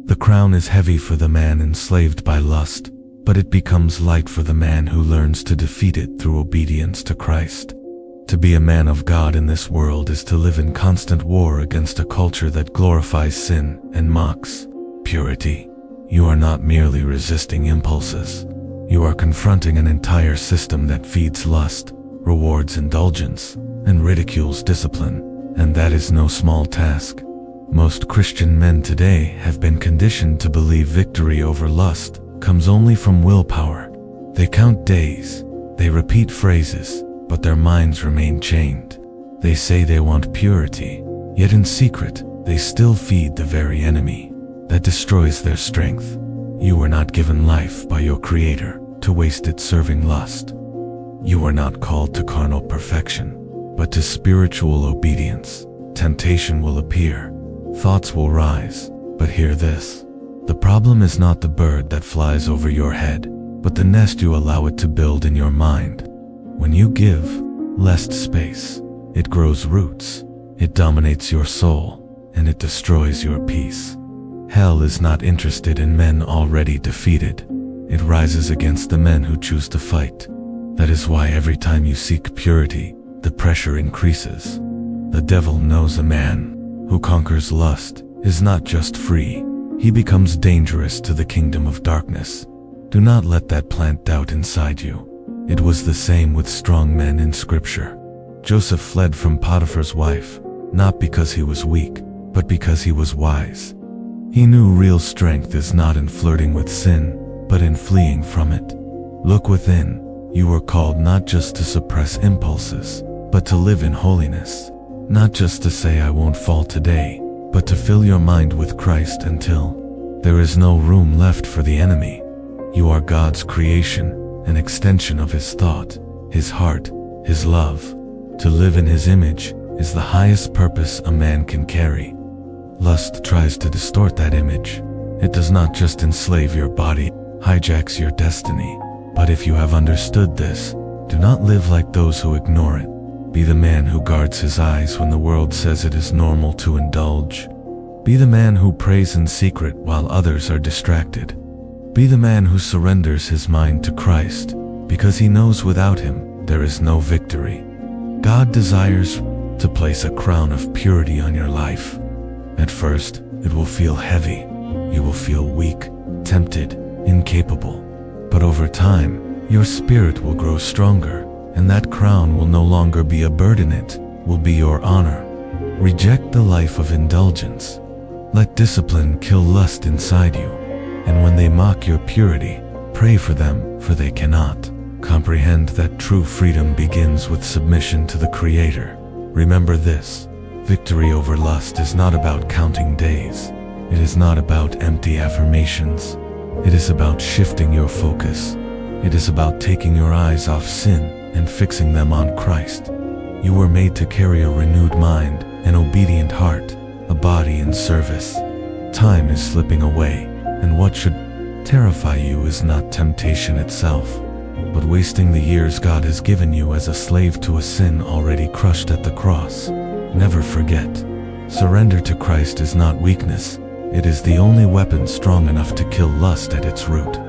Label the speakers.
Speaker 1: The crown is heavy for the man enslaved by lust, but it becomes light for the man who learns to defeat it through obedience to Christ. To be a man of God in this world is to live in constant war against a culture that glorifies sin and mocks purity. You are not merely resisting impulses. You are confronting an entire system that feeds lust, rewards indulgence, and ridicules discipline, and that is no small task. Most Christian men today have been conditioned to believe victory over lust comes only from willpower. They count days, they repeat phrases, but their minds remain chained. They say they want purity, yet in secret, they still feed the very enemy that destroys their strength. You were not given life by your Creator to waste it serving lust. You are not called to carnal perfection, but to spiritual obedience. Temptation will appear, thoughts will rise, but hear this. The problem is not the bird that flies over your head, but the nest you allow it to build in your mind. When you give lust space, it grows roots, it dominates your soul, and it destroys your peace. Hell is not interested in men already defeated. It rises against the men who choose to fight. That is why every time you seek purity, the pressure increases. The devil knows a man who conquers lust is not just free, he becomes dangerous to the kingdom of darkness. Do not let that plant doubt inside you. It was the same with strong men in Scripture. Joseph fled from Potiphar's wife, not because he was weak, but because he was wise. He knew real strength is not in flirting with sin, but in fleeing from it. Look within. You were called not just to suppress impulses, but to live in holiness. Not just to say I won't fall today, but to fill your mind with Christ until there is no room left for the enemy. You are God's creation, an extension of His thought, His heart, His love. To live in His image is the highest purpose a man can carry. Lust tries to distort that image. It does not just enslave your body, hijacks your destiny. But if you have understood this, do not live like those who ignore it. Be the man who guards his eyes when the world says it is normal to indulge. Be the man who prays in secret while others are distracted. Be the man who surrenders his mind to Christ, because he knows without Him there is no victory. God desires to place a crown of purity on your life. At first, it will feel heavy. You will feel weak, tempted, incapable. But over time, your spirit will grow stronger, and that crown will no longer be a burden, it will be your honor. Reject the life of indulgence. Let discipline kill lust inside you. And when they mock your purity, pray for them, for they cannot comprehend that true freedom begins with submission to the Creator. Remember this: victory over lust is not about counting days. It is not about empty affirmations. It is about shifting your focus. It is about taking your eyes off sin and fixing them on Christ. You were made to carry a renewed mind, an obedient heart, a body in service. Time is slipping away, and what should terrify you is not temptation itself, but wasting the years God has given you as a slave to a sin already crushed at the cross. Never forget, surrender to Christ is not weakness. It is the only weapon strong enough to kill lust at its root.